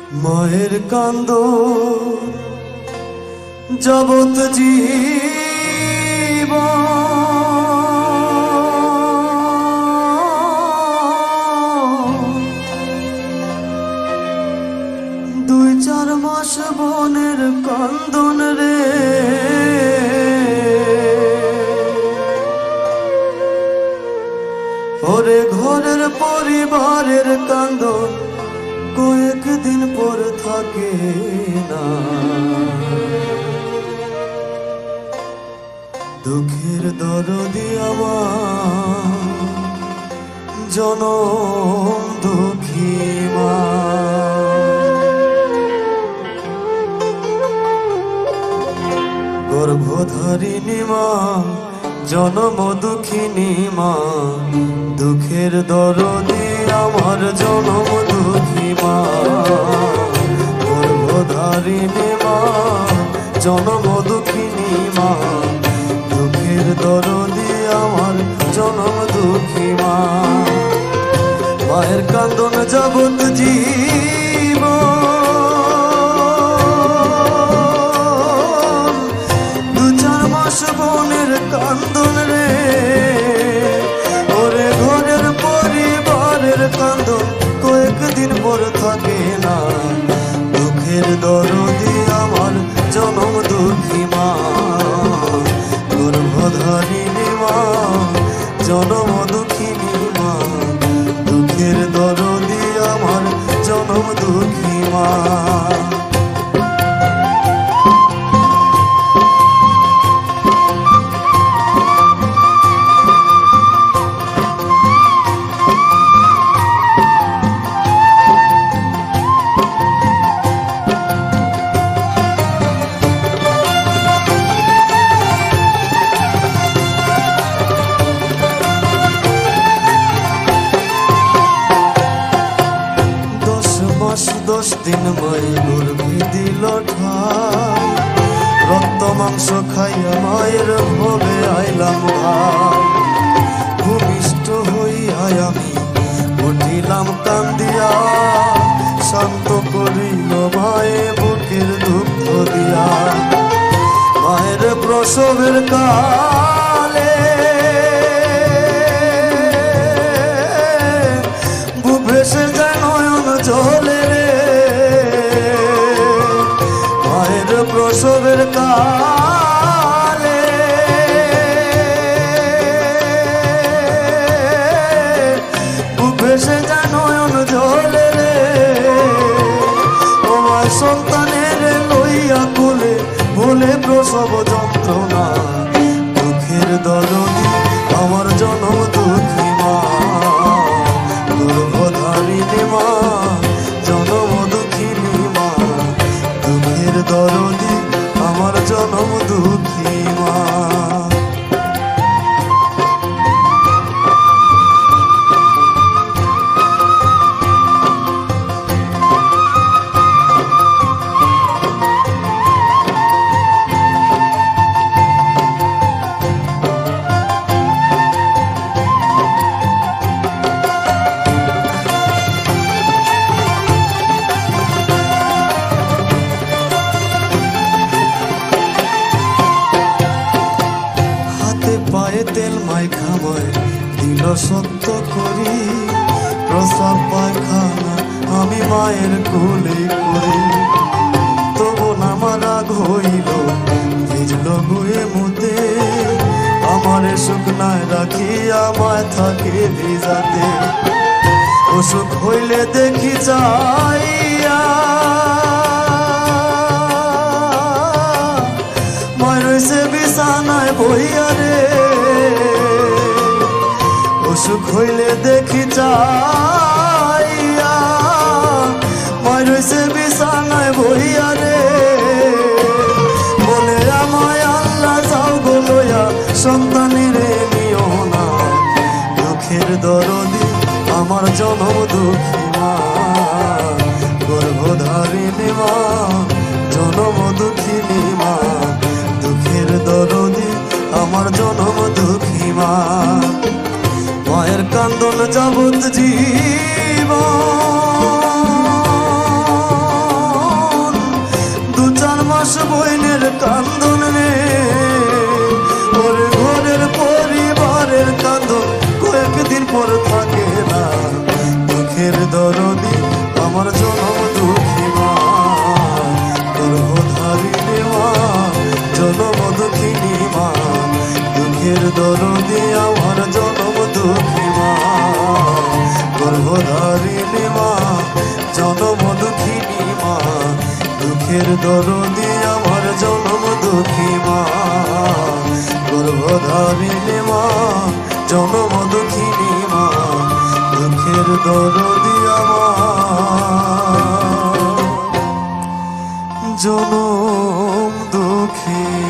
মায়ের কান্দ জগৎ জীব দুই চার মাস বনের কান্দন রে ওরে ঘরের পরিবারের কান্দন কয়েকদিন পর থাকে না দুঃখের দরদি আমার জনম দুঃখী মা গর্ভধারিণী মা জনম দুঃখিনী মা দুঃখের দরদি আমার জনম দুঃখী মা গর্ভধারিণী মা জনম দুঃখিনী মা দুঃখের দরদি আমার জনম দুঃখী মা মায়ের কান্দন জগৎ জীব দু চার মাস বনের কান্দন রে ওরে ঘরের পরিবারের কান্দন কয়েকদিন পর থাকে না দুঃখের দরদি আমার জনম দুঃখী মা গর্ভধারিণী মা জনম দুঃখিনী মা দুঃখের দরদি আমার জনম দুঃখী মা দশ দিন মাই গর্ভে দিল ঠাই রক্ত মাংস খাইয়া মায়ের ভবে আইলাম ভাই ভূমিষ্ঠ হইয়া আমি উঠিলাম কান্দিয়া শান্ত করিল মায়ে বুকের দুগ্ধ দিয়া মায়ের প্রসবের কালে বুক ভেসে যায় নয়ন জলে প্রসবের কালে ভেসে যায় নয়ন জলে রে তোমার সন্তানের লইয়া কোলে বলে প্রসব যন্ত্রণা দুঃখের দরদি আমার জনম দুঃখী মা গর্ভধারিণী মা জনম দুঃখিনী মা দুঃখের দরদি আমার জনম দুঃখী মা পায়ে তেল মাইখা ময় দিল সত্য করি প্রসাব পায়খানা আমি মায়ের কোলে করি তবু আমার রাগ হইল ভিজল গুয়ে মুদে আমারে শুকনায় রাখি আমায় থাকে ভিজাতে অসুখ হইলে দেখি যাইয়া মায় রইছে বিছানায় বইয়া রে অসুখ হইলে দেখি যাইয়া মায় রইছে বিছানায় বইয়া রে বলে আমায় আল্লাহ যাও গো লইয়া সন্তানেরে নিও না দুঃখের দরদি আমার জনম দুঃখী মা গর্ভধারিণী মা জনম দুঃখিনী মা দুঃখের দরদি আমার জনম দুঃখী মা মায়ের কান্দন জগৎ জীব আমার জনম দুঃখী মা, গর্ভধারিণী মা, জনম দুঃখিনী মা, দুঃখের দরদি আমার জনম দুঃখী মা, গর্ভধারিণী মা, জনম দুঃখিনী মা, দুঃখের দরদি আমার জনম দুঃখী মা, গর্ভধারিণী মা, জনম দুঃখিনী মা, দুঃখের দরদি আমার জনম দুঃখী